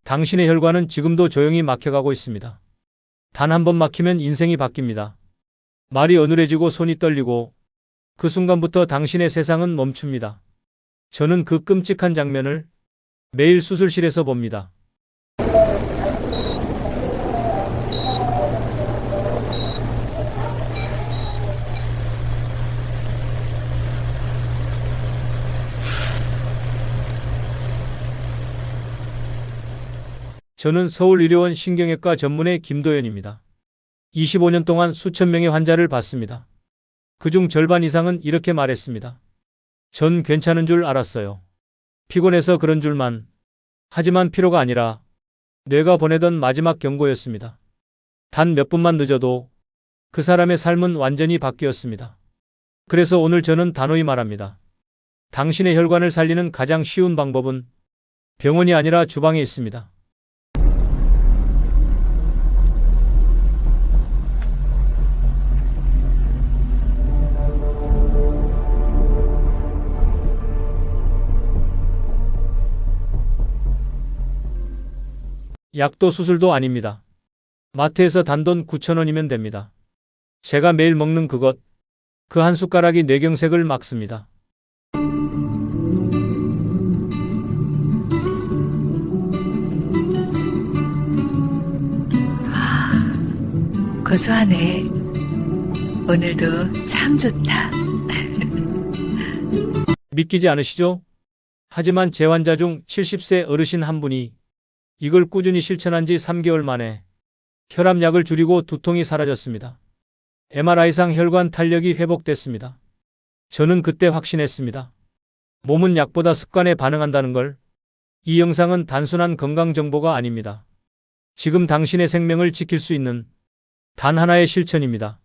당신의 혈관은 지금도 조용히 막혀가고 있습니다. 단 한 번 막히면 인생이 바뀝니다. 말이 어눌해지고 손이 떨리고 그 순간부터 당신의 세상은 멈춥니다. 저는 그 끔찍한 장면을 매일 수술실에서 봅니다. 저는 서울의료원 신경외과 전문의 김도연입니다. 25년 동안 수천 명의 환자를 봤습니다. 그중 절반 이상은 이렇게 말했습니다. 전 괜찮은 줄 알았어요. 피곤해서 그런 줄만. 하지만 피로가 아니라 뇌가 보내던 마지막 경고였습니다. 단 몇 분만 늦어도 그 사람의 삶은 완전히 바뀌었습니다. 그래서 오늘 저는 단호히 말합니다. 당신의 혈관을 살리는 가장 쉬운 방법은 병원이 아니라 주방에 있습니다. 약도 수술도 아닙니다. 마트에서 단돈 9,000원이면 됩니다. 제가 매일 먹는 그것, 그 한 숟가락이 뇌경색을 막습니다. 고소하네. 오늘도 참 좋다. 믿기지 않으시죠? 하지만 제 환자 중 70세 어르신 한 분이 이걸 꾸준히 실천한 지 3개월 만에 혈압약을 줄이고 두통이 사라졌습니다. MRI상 혈관 탄력이 회복됐습니다. 저는 그때 확신했습니다. 몸은 약보다 습관에 반응한다는 걸. 이 영상은 단순한 건강 정보가 아닙니다. 지금 당신의 생명을 지킬 수 있는 단 하나의 실천입니다.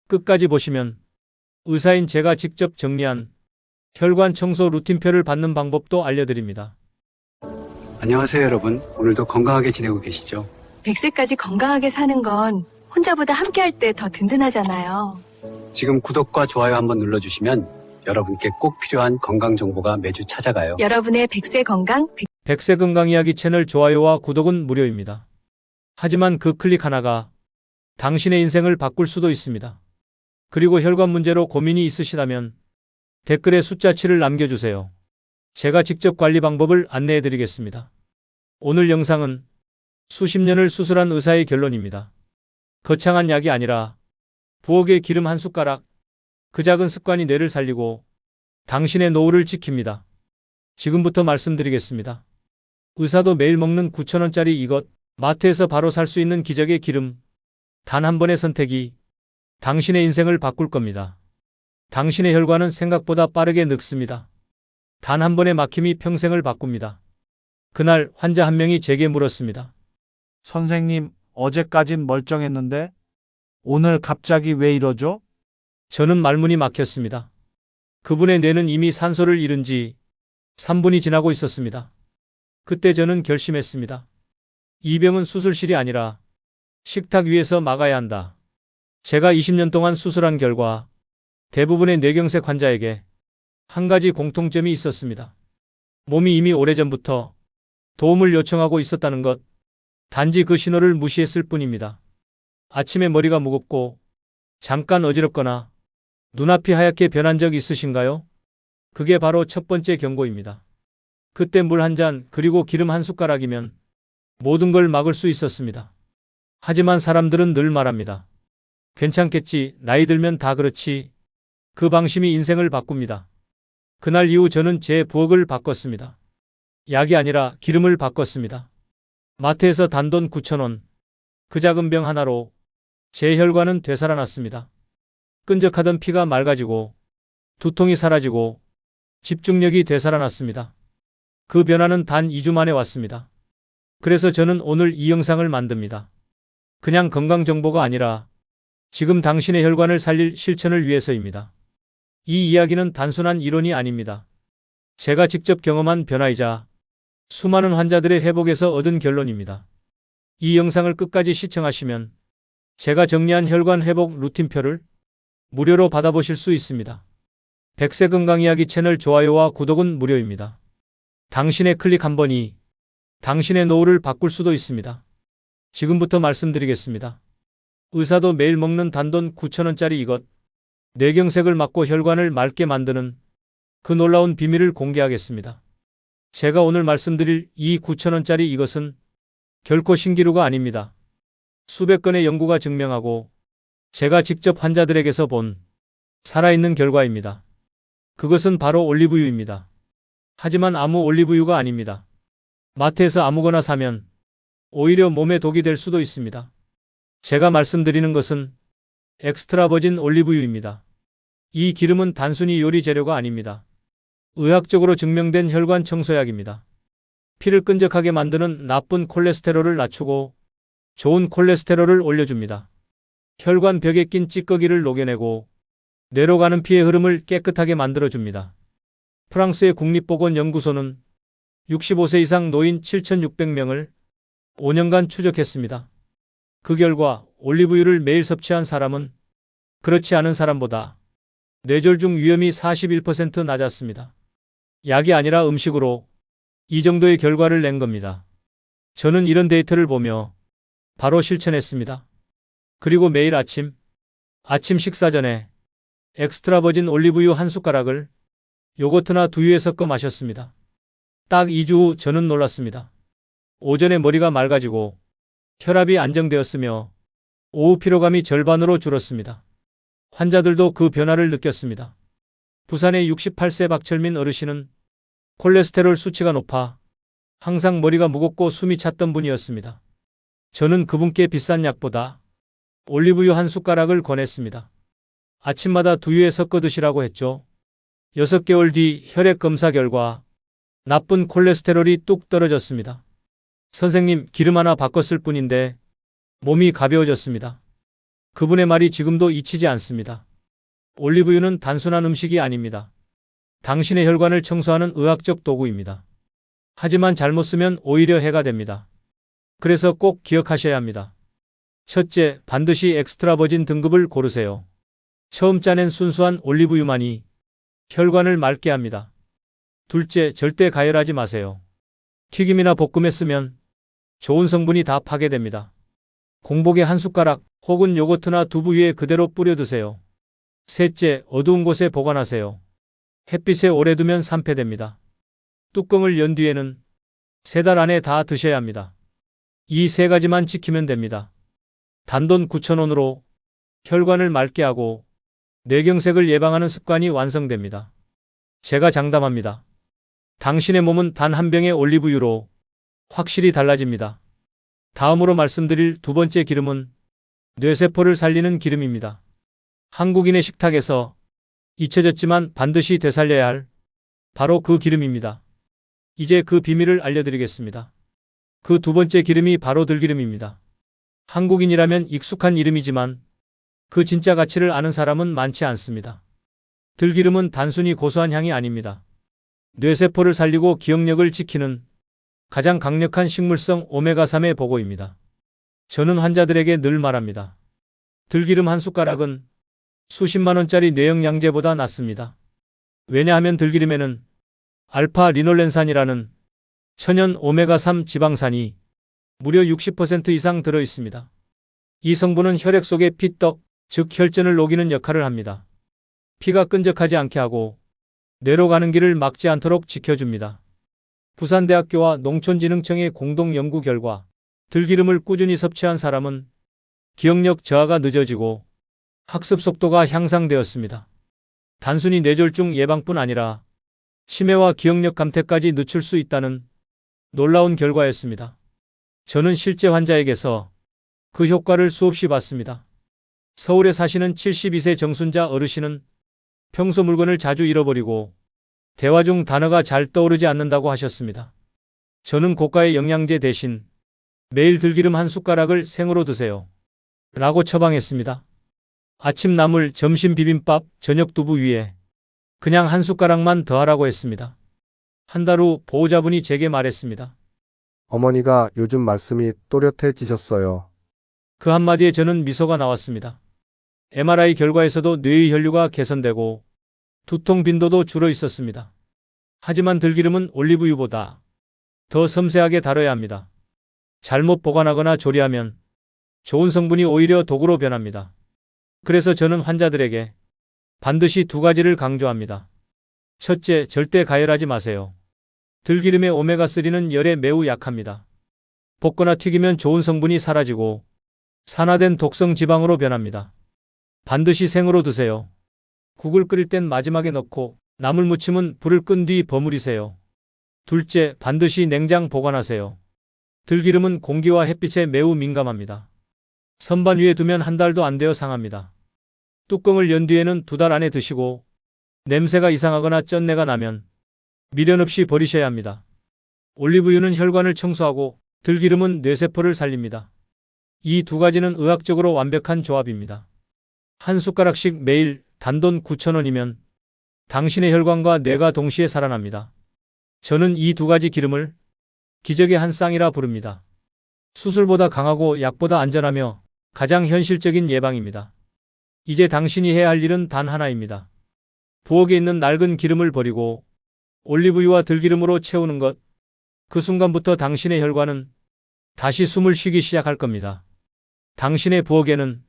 끝까지 보시면 의사인 제가 직접 정리한 혈관 청소 루틴표를 받는 방법도 알려드립니다. 안녕하세요, 여러분. 오늘도 건강하게 지내고 계시죠? 100세까지 건강하게 사는 건 혼자보다 함께 할 때 더 든든하잖아요. 지금 구독과 좋아요 한번 눌러주시면 여러분께 꼭 필요한 건강 정보가 매주 찾아가요. 여러분의 100세 건강, 100세 건강 이야기 채널 좋아요와 구독은 무료입니다. 하지만 그 클릭 하나가 당신의 인생을 바꿀 수도 있습니다. 그리고 혈관 문제로 고민이 있으시다면 댓글에 숫자 7을 남겨주세요. 제가 직접 관리 방법을 안내해 드리겠습니다. 오늘 영상은 수십 년을 수술한 의사의 결론입니다. 거창한 약이 아니라 부엌의 기름 한 숟가락, 그 작은 습관이 뇌를 살리고 당신의 노후를 지킵니다. 지금부터 말씀드리겠습니다. 의사도 매일 먹는 9,000원짜리 이것, 마트에서 바로 살 수 있는 기적의 기름, 단 한 번의 선택이 당신의 인생을 바꿀 겁니다. 당신의 혈관은 생각보다 빠르게 늙습니다. 단 한 번의 막힘이 평생을 바꿉니다. 그날 환자 한 명이 제게 물었습니다. 선생님, 어제까진 멀쩡했는데 오늘 갑자기 왜 이러죠? 저는 말문이 막혔습니다. 그분의 뇌는 이미 산소를 잃은 지 3분이 지나고 있었습니다. 그때 저는 결심했습니다. 이 병은 수술실이 아니라 식탁 위에서 막아야 한다. 제가 20년 동안 수술한 결과 대부분의 뇌경색 환자에게 한 가지 공통점이 있었습니다. 몸이 이미 오래전부터 도움을 요청하고 있었다는 것, 단지 그 신호를 무시했을 뿐입니다. 아침에 머리가 무겁고 잠깐 어지럽거나 눈앞이 하얗게 변한 적 있으신가요? 그게 바로 첫 번째 경고입니다. 그때 물 한 잔 그리고 기름 한 숟가락이면 모든 걸 막을 수 있었습니다. 하지만 사람들은 늘 말합니다. 괜찮겠지, 나이 들면 다 그렇지. 그 방심이 인생을 바꿉니다. 그날 이후 저는 제 부엌을 바꿨습니다. 약이 아니라 기름을 바꿨습니다. 마트에서 단돈 9,000원, 그 작은 병 하나로 제 혈관은 되살아났습니다. 끈적하던 피가 맑아지고 두통이 사라지고 집중력이 되살아났습니다. 그 변화는 단 2주 만에 왔습니다. 그래서 저는 오늘 이 영상을 만듭니다. 그냥 건강 정보가 아니라 지금 당신의 혈관을 살릴 실천을 위해서입니다. 이 이야기는 단순한 이론이 아닙니다. 제가 직접 경험한 변화이자 수많은 환자들의 회복에서 얻은 결론입니다. 이 영상을 끝까지 시청하시면 제가 정리한 혈관 회복 루틴표를 무료로 받아보실 수 있습니다. 100세 건강 이야기 채널 좋아요와 구독은 무료입니다. 당신의 클릭 한 번이 당신의 노후를 바꿀 수도 있습니다. 지금부터 말씀드리겠습니다. 의사도 매일 먹는 단돈 9,000원짜리 이것, 뇌경색을 막고 혈관을 맑게 만드는 그 놀라운 비밀을 공개하겠습니다. 제가 오늘 말씀드릴 이 9,000원짜리 이것은 결코 신기루가 아닙니다. 수백 건의 연구가 증명하고 제가 직접 환자들에게서 본 살아있는 결과입니다. 그것은 바로 올리브유입니다. 하지만 아무 올리브유가 아닙니다. 마트에서 아무거나 사면 오히려 몸에 독이 될 수도 있습니다. 제가 말씀드리는 것은 엑스트라 버진 올리브유입니다. 이 기름은 단순히 요리 재료가 아닙니다. 의학적으로 증명된 혈관 청소약입니다. 피를 끈적하게 만드는 나쁜 콜레스테롤을 낮추고 좋은 콜레스테롤을 올려줍니다. 혈관 벽에 낀 찌꺼기를 녹여내고 뇌로 가는 피의 흐름을 깨끗하게 만들어줍니다. 프랑스의 국립보건연구소는 65세 이상 노인 7,600명을 5년간 추적했습니다. 그 결과 올리브유를 매일 섭취한 사람은 그렇지 않은 사람보다 뇌졸중 위험이 41% 낮았습니다. 약이 아니라 음식으로 이 정도의 결과를 낸 겁니다. 저는 이런 데이터를 보며 바로 실천했습니다. 그리고 매일 아침 식사 전에 엑스트라 버진 올리브유 한 숟가락을 요거트나 두유에 섞어 마셨습니다. 딱 2주 후 저는 놀랐습니다. 오전에 머리가 맑아지고 혈압이 안정되었으며 오후 피로감이 절반으로 줄었습니다. 환자들도 그 변화를 느꼈습니다. 부산의 68세 박철민 어르신은 콜레스테롤 수치가 높아 항상 머리가 무겁고 숨이 찼던 분이었습니다. 저는 그분께 비싼 약보다 올리브유 한 숟가락을 권했습니다. 아침마다 두유에 섞어 드시라고 했죠. 6개월 뒤 혈액 검사 결과 나쁜 콜레스테롤이 뚝 떨어졌습니다. 선생님, 기름 하나 바꿨을 뿐인데 몸이 가벼워졌습니다. 그분의 말이 지금도 잊히지 않습니다. 올리브유는 단순한 음식이 아닙니다. 당신의 혈관을 청소하는 의학적 도구입니다. 하지만 잘못 쓰면 오히려 해가 됩니다. 그래서 꼭 기억하셔야 합니다. 첫째, 반드시 엑스트라 버진 등급을 고르세요. 처음 짜낸 순수한 올리브유만이 혈관을 맑게 합니다. 둘째, 절대 가열하지 마세요. 튀김이나 볶음에 쓰면 좋은 성분이 다 파괴됩니다. 공복에 한 숟가락 혹은 요거트나 두부 위에 그대로 뿌려 드세요. 셋째, 어두운 곳에 보관하세요. 햇빛에 오래 두면 산패됩니다. 뚜껑을 연 뒤에는 3달 안에 다 드셔야 합니다. 이 3가지만 지키면 됩니다. 단돈 9,000원으로 혈관을 맑게 하고 뇌경색을 예방하는 습관이 완성됩니다. 제가 장담합니다. 당신의 몸은 단 한 병의 올리브유로 확실히 달라집니다. 다음으로 말씀드릴 두 번째 기름은 뇌세포를 살리는 기름입니다. 한국인의 식탁에서 잊혀졌지만 반드시 되살려야 할 바로 그 기름입니다. 이제 그 비밀을 알려드리겠습니다. 그 두 번째 기름이 바로 들기름입니다. 한국인이라면 익숙한 이름이지만 그 진짜 가치를 아는 사람은 많지 않습니다. 들기름은 단순히 고소한 향이 아닙니다. 뇌세포를 살리고 기억력을 지키는 가장 강력한 식물성 오메가3의 보고입니다. 저는 환자들에게 늘 말합니다. 들기름 한 숟가락은 수십만 원짜리 뇌영양제보다 낫습니다. 왜냐하면 들기름에는 알파 리놀렌산이라는 천연 오메가3 지방산이 무려 60% 이상 들어 있습니다. 이 성분은 혈액 속의 피떡, 즉 혈전을 녹이는 역할을 합니다. 피가 끈적하지 않게 하고 뇌로 가는 길을 막지 않도록 지켜줍니다. 부산대학교와 농촌진흥청의 공동 연구 결과 들기름을 꾸준히 섭취한 사람은 기억력 저하가 늦어지고 학습 속도가 향상되었습니다. 단순히 뇌졸중 예방뿐 아니라 치매와 기억력 감퇴까지 늦출 수 있다는 놀라운 결과였습니다. 저는 실제 환자에게서 그 효과를 수없이 봤습니다. 서울에 사시는 72세 정순자 어르신은 평소 물건을 자주 잃어버리고 대화 중 단어가 잘 떠오르지 않는다고 하셨습니다. 저는 고가의 영양제 대신 매일 들기름 한 숟가락을 생으로 드세요. 라고 처방했습니다. 아침 나물, 점심 비빔밥, 저녁 두부 위에 그냥 한 숟가락만 더하라고 했습니다. 한 달 후 보호자분이 제게 말했습니다. 어머니가 요즘 말씀이 또렷해지셨어요. 그 한마디에 저는 미소가 나왔습니다. MRI 결과에서도 뇌의 혈류가 개선되고 두통 빈도도 줄어 있었습니다. 하지만 들기름은 올리브유보다 더 섬세하게 다뤄야 합니다. 잘못 보관하거나 조리하면 좋은 성분이 오히려 독으로 변합니다. 그래서 저는 환자들에게 반드시 두 가지를 강조합니다. 첫째, 절대 가열하지 마세요. 들기름의 오메가3는 열에 매우 약합니다. 볶거나 튀기면 좋은 성분이 사라지고 산화된 독성 지방으로 변합니다. 반드시 생으로 드세요. 국을 끓일 땐 마지막에 넣고 나물 무침은 불을 끈 뒤 버무리세요. 둘째, 반드시 냉장 보관하세요. 들기름은 공기와 햇빛에 매우 민감합니다. 선반 위에 두면 한 달도 안 되어 상합니다. 뚜껑을 연 뒤에는 2달 안에 드시고 냄새가 이상하거나 쩐내가 나면 미련 없이 버리셔야 합니다. 올리브유는 혈관을 청소하고 들기름은 뇌세포를 살립니다. 이 두 가지는 의학적으로 완벽한 조합입니다. 한 숟가락씩 매일 단돈 9,000원이면 당신의 혈관과 뇌가 동시에 살아납니다. 저는 이 두 가지 기름을 기적의 한 쌍이라 부릅니다. 수술보다 강하고 약보다 안전하며 가장 현실적인 예방입니다. 이제 당신이 해야 할 일은 단 하나입니다. 부엌에 있는 낡은 기름을 버리고 올리브유와 들기름으로 채우는 것. 그 순간부터 당신의 혈관은 다시 숨을 쉬기 시작할 겁니다. 당신의 부엌에는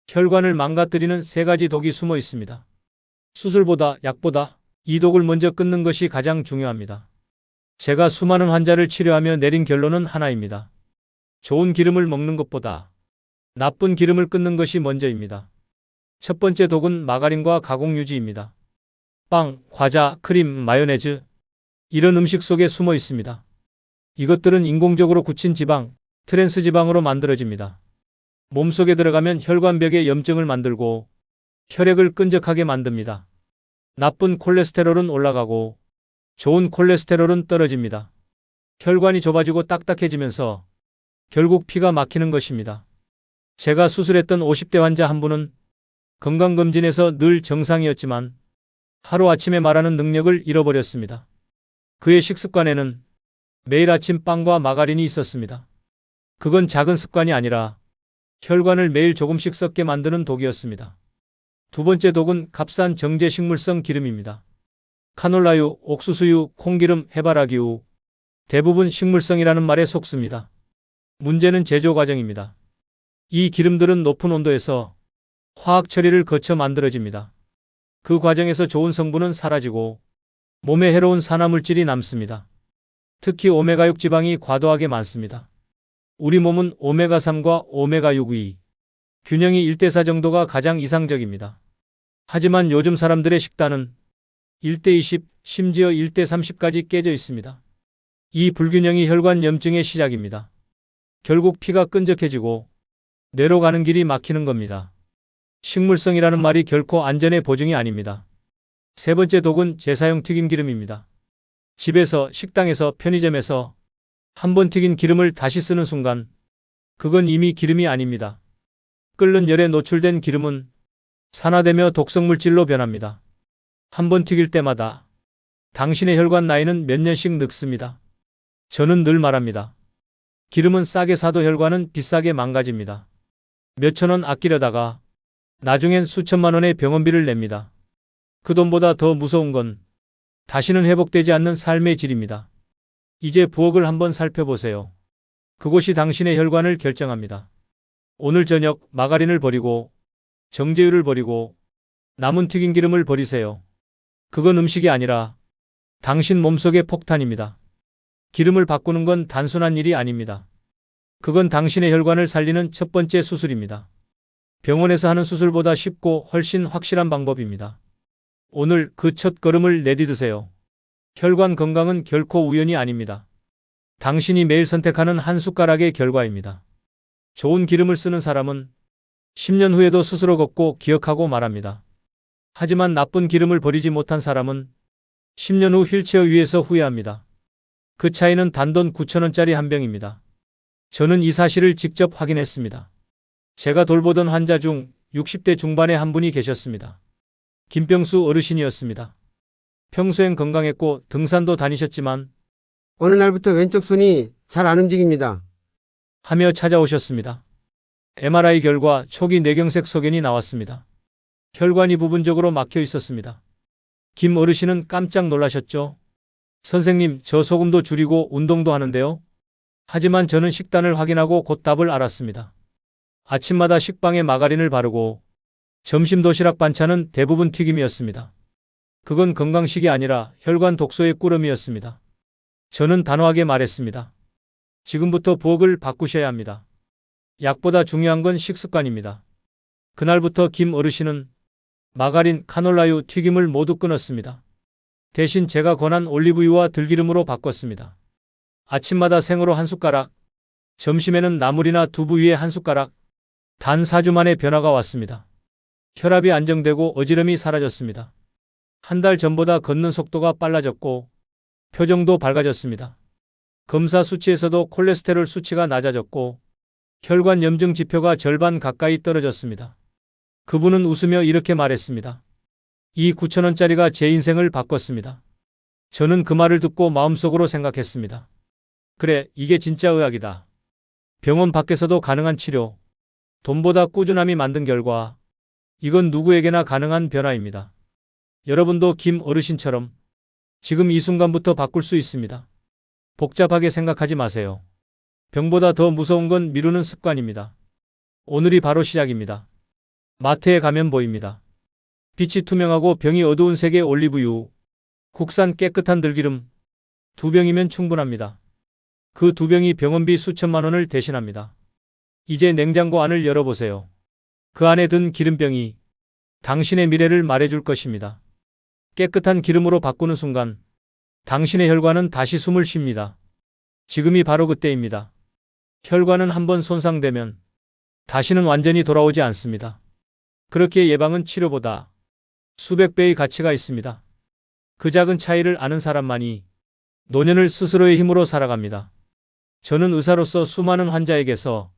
혈관을 망가뜨리는 3가지 독이 숨어 있습니다. 수술보다 약보다 이 독을 먼저 끊는 것이 가장 중요합니다. 제가 수많은 환자를 치료하며 내린 결론은 하나입니다. 좋은 기름을 먹는 것보다 나쁜 기름을 끊는 것이 먼저입니다. 첫 번째 독은 마가린과 가공유지입니다. 빵, 과자, 크림, 마요네즈 이런 음식 속에 숨어 있습니다. 이것들은 인공적으로 굳힌 지방, 트랜스 지방으로 만들어집니다. 몸속에 들어가면 혈관벽에 염증을 만들고 혈액을 끈적하게 만듭니다. 나쁜 콜레스테롤은 올라가고 좋은 콜레스테롤은 떨어집니다. 혈관이 좁아지고 딱딱해지면서 결국 피가 막히는 것입니다. 제가 수술했던 50대 환자 한 분은 건강검진에서 늘 정상이었지만 하루아침에 말하는 능력을 잃어버렸습니다. 그의 식습관에는 매일 아침 빵과 마가린이 있었습니다. 그건 작은 습관이 아니라 혈관을 매일 조금씩 썩게 만드는 독이었습니다. 두 번째 독은 값싼 정제 식물성 기름입니다. 카놀라유, 옥수수유, 콩기름, 해바라기유. 대부분 식물성이라는 말에 속습니다. 문제는 제조 과정입니다. 이 기름들은 높은 온도에서 화학 처리를 거쳐 만들어집니다. 그 과정에서 좋은 성분은 사라지고 몸에 해로운 산화물질이 남습니다. 특히 오메가6 지방이 과도하게 많습니다. 우리 몸은 오메가3과 오메가6의 균형이 1대4 정도가 가장 이상적입니다. 하지만 요즘 사람들의 식단은 1대20, 심지어 1대30까지 깨져 있습니다. 이 불균형이 혈관 염증의 시작입니다. 결국 피가 끈적해지고 뇌로 가는 길이 막히는 겁니다. 식물성이라는 말이 결코 안전의 보증이 아닙니다. 세 번째 독은 재사용 튀김기름입니다. 집에서, 식당에서, 편의점에서 한 번 튀긴 기름을 다시 쓰는 순간 그건 이미 기름이 아닙니다. 끓는 열에 노출된 기름은 산화되며 독성물질로 변합니다. 한 번 튀길 때마다 당신의 혈관 나이는 몇 년씩 늙습니다. 저는 늘 말합니다. 기름은 싸게 사도 혈관은 비싸게 망가집니다. 몇천 원 아끼려다가 나중엔 수천만 원의 병원비를 냅니다. 그 돈보다 더 무서운 건 다시는 회복되지 않는 삶의 질입니다. 이제 부엌을 한번 살펴보세요. 그곳이 당신의 혈관을 결정합니다. 오늘 저녁 마가린을 버리고 정제유를 버리고 남은 튀긴 기름을 버리세요. 그건 음식이 아니라 당신 몸속의 폭탄입니다. 기름을 바꾸는 건 단순한 일이 아닙니다. 그건 당신의 혈관을 살리는 첫 번째 수술입니다. 병원에서 하는 수술보다 쉽고 훨씬 확실한 방법입니다. 오늘 그 첫 걸음을 내디드세요. 혈관 건강은 결코 우연이 아닙니다. 당신이 매일 선택하는 한 숟가락의 결과입니다. 좋은 기름을 쓰는 사람은 10년 후에도 스스로 걷고 기억하고 말합니다. 하지만 나쁜 기름을 버리지 못한 사람은 10년 후 휠체어 위에서 후회합니다. 그 차이는 단돈 9,000원짜리 한 병입니다. 저는 이 사실을 직접 확인했습니다. 제가 돌보던 환자 중 60대 중반의 한 분이 계셨습니다. 김병수 어르신이었습니다. 평소엔 건강했고 등산도 다니셨지만 어느 날부터 왼쪽 손이 잘 안 움직입니다. 하며 찾아오셨습니다. MRI 결과 초기 뇌경색 소견이 나왔습니다. 혈관이 부분적으로 막혀 있었습니다. 김 어르신은 깜짝 놀라셨죠. 선생님, 저 소금도 줄이고 운동도 하는데요. 하지만 저는 식단을 확인하고 곧 답을 알았습니다. 아침마다 식빵에 마가린을 바르고 점심 도시락 반찬은 대부분 튀김이었습니다. 그건 건강식이 아니라 혈관 독소의 꾸러미였습니다. 저는 단호하게 말했습니다. 지금부터 부엌을 바꾸셔야 합니다. 약보다 중요한 건 식습관입니다. 그날부터 김 어르신은 마가린, 카놀라유, 튀김을 모두 끊었습니다. 대신 제가 권한 올리브유와 들기름으로 바꿨습니다. 아침마다 생으로 한 숟가락, 점심에는 나물이나 두부 위에 한 숟가락. 단 4주 만에 변화가 왔습니다. 혈압이 안정되고 어지럼이 사라졌습니다. 한 달 전보다 걷는 속도가 빨라졌고 표정도 밝아졌습니다. 검사 수치에서도 콜레스테롤 수치가 낮아졌고 혈관 염증 지표가 절반 가까이 떨어졌습니다. 그분은 웃으며 이렇게 말했습니다. 이 9,000원짜리가 제 인생을 바꿨습니다. 저는 그 말을 듣고 마음속으로 생각했습니다. 그래, 이게 진짜 의학이다. 병원 밖에서도 가능한 치료, 돈보다 꾸준함이 만든 결과, 이건 누구에게나 가능한 변화입니다. 여러분도 김 어르신처럼 지금 이 순간부터 바꿀 수 있습니다. 복잡하게 생각하지 마세요. 병보다 더 무서운 건 미루는 습관입니다. 오늘이 바로 시작입니다. 마트에 가면 보입니다. 빛이 투명하고 병이 어두운 색의 올리브유, 국산 깨끗한 들기름, 2병이면 충분합니다. 그 2병이 병원비 수천만 원을 대신합니다. 이제 냉장고 안을 열어보세요. 그 안에 든 기름병이 당신의 미래를 말해줄 것입니다. 깨끗한 기름으로 바꾸는 순간 당신의 혈관은 다시 숨을 쉽니다. 지금이 바로 그때입니다. 혈관은 한번 손상되면 다시는 완전히 돌아오지 않습니다. 그렇게 예방은 치료보다 수백 배의 가치가 있습니다. 그 작은 차이를 아는 사람만이 노년을 스스로의 힘으로 살아갑니다. 저는 의사로서 수많은 환자에게서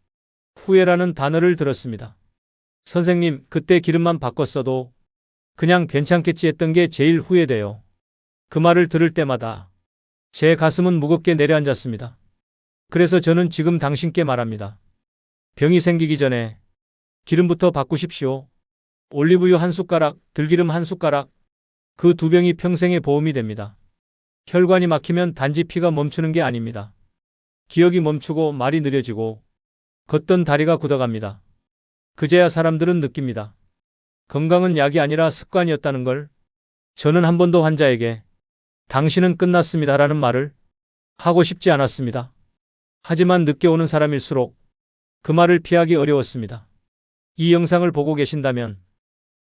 후회라는 단어를 들었습니다. 선생님, 그때 기름만 바꿨어도 그냥 괜찮겠지 했던 게 제일 후회돼요. 그 말을 들을 때마다 제 가슴은 무겁게 내려앉았습니다. 그래서 저는 지금 당신께 말합니다. 병이 생기기 전에 기름부터 바꾸십시오. 올리브유 한 숟가락, 들기름 한 숟가락, 그 2병이 평생의 보험이 됩니다. 혈관이 막히면 단지 피가 멈추는 게 아닙니다. 기억이 멈추고 말이 느려지고 걷던 다리가 굳어갑니다. 그제야 사람들은 느낍니다. 건강은 약이 아니라 습관이었다는 걸. 저는 한 번도 환자에게 당신은 끝났습니다라는 말을 하고 싶지 않았습니다. 하지만 늦게 오는 사람일수록 그 말을 피하기 어려웠습니다. 이 영상을 보고 계신다면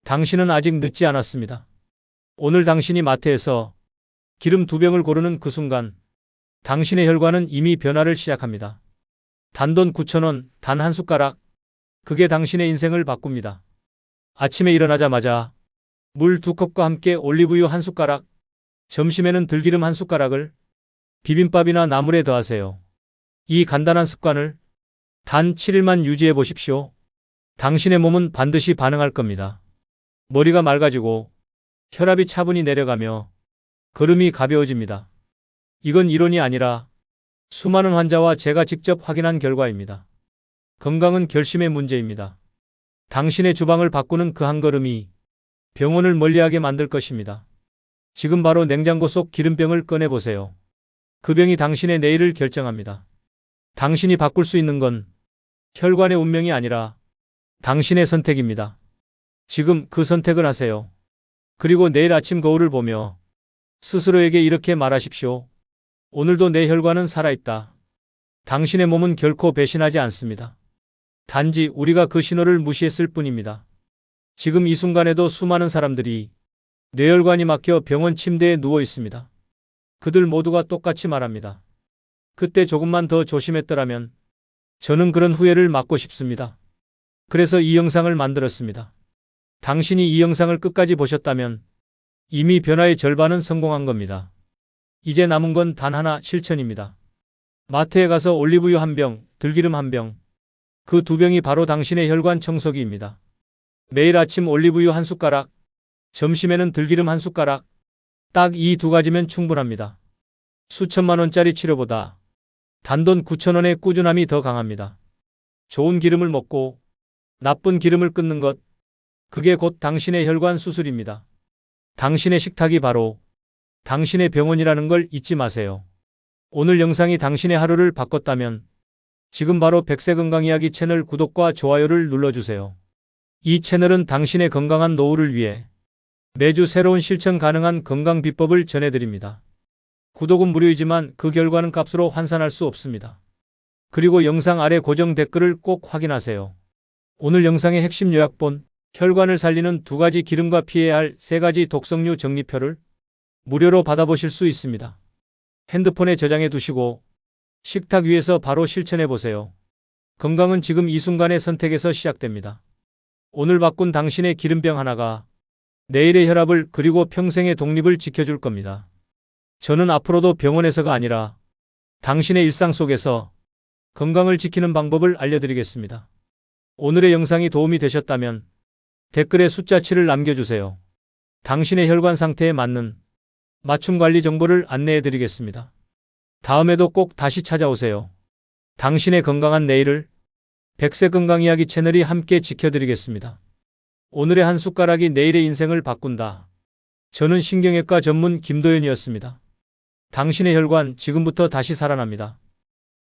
당신은 아직 늦지 않았습니다. 오늘 당신이 마트에서 기름 2병을 고르는 그 순간 당신의 혈관은 이미 변화를 시작합니다. 단돈 9,000원, 단 한 숟가락, 그게 당신의 인생을 바꿉니다. 아침에 일어나자마자 물 2컵과 함께 올리브유 한 숟가락, 점심에는 들기름 한 숟가락을 비빔밥이나 나물에 더하세요. 이 간단한 습관을 단 7일만 유지해 보십시오. 당신의 몸은 반드시 반응할 겁니다. 머리가 맑아지고 혈압이 차분히 내려가며 걸음이 가벼워집니다. 이건 이론이 아니라 수많은 환자와 제가 직접 확인한 결과입니다. 건강은 결심의 문제입니다. 당신의 주방을 바꾸는 그 한 걸음이 병원을 멀리하게 만들 것입니다. 지금 바로 냉장고 속 기름병을 꺼내보세요. 그 병이 당신의 내일을 결정합니다. 당신이 바꿀 수 있는 건 혈관의 운명이 아니라 당신의 선택입니다. 지금 그 선택을 하세요. 그리고 내일 아침 거울을 보며 스스로에게 이렇게 말하십시오. 오늘도 내 혈관은 살아있다. 당신의 몸은 결코 배신하지 않습니다. 단지 우리가 그 신호를 무시했을 뿐입니다. 지금 이 순간에도 수많은 사람들이 뇌혈관이 막혀 병원 침대에 누워 있습니다. 그들 모두가 똑같이 말합니다. 그때 조금만 더 조심했더라면. 저는 그런 후회를 막고 싶습니다. 그래서 이 영상을 만들었습니다. 당신이 이 영상을 끝까지 보셨다면 이미 변화의 절반은 성공한 겁니다. 이제 남은 건 단 하나, 실천입니다. 마트에 가서 올리브유 한 병, 들기름 한 병, 그 2병이 바로 당신의 혈관 청소기입니다. 매일 아침 올리브유 한 숟가락, 점심에는 들기름 한 숟가락, 딱 이 2가지면 충분합니다. 수천만 원짜리 치료보다 단돈 9,000원의 꾸준함이 더 강합니다. 좋은 기름을 먹고 나쁜 기름을 끊는 것, 그게 곧 당신의 혈관 수술입니다. 당신의 식탁이 바로 당신의 병원이라는 걸 잊지 마세요. 오늘 영상이 당신의 하루를 바꿨다면 지금 바로 백세건강이야기 채널 구독과 좋아요를 눌러주세요. 이 채널은 당신의 건강한 노후를 위해 매주 새로운 실천 가능한 건강 비법을 전해드립니다. 구독은 무료이지만 그 결과는 값으로 환산할 수 없습니다. 그리고 영상 아래 고정 댓글을 꼭 확인하세요. 오늘 영상의 핵심 요약본, 혈관을 살리는 2가지 기름과 피해야 할 3가지 독성류 정리표를 무료로 받아보실 수 있습니다. 핸드폰에 저장해 두시고 식탁 위에서 바로 실천해 보세요. 건강은 지금 이 순간의 선택에서 시작됩니다. 오늘 바꾼 당신의 기름병 하나가 내일의 혈압을 그리고 평생의 독립을 지켜줄 겁니다. 저는 앞으로도 병원에서가 아니라 당신의 일상 속에서 건강을 지키는 방법을 알려드리겠습니다. 오늘의 영상이 도움이 되셨다면 댓글에 숫자 7을 남겨주세요. 당신의 혈관 상태에 맞는 맞춤 관리 정보를 안내해 드리겠습니다. 다음에도 꼭 다시 찾아오세요. 당신의 건강한 내일을 백세건강이야기 채널이 함께 지켜드리겠습니다. 오늘의 한 숟가락이 내일의 인생을 바꾼다. 저는 신경외과 전문 김도현이었습니다. 당신의 혈관 지금부터 다시 살아납니다.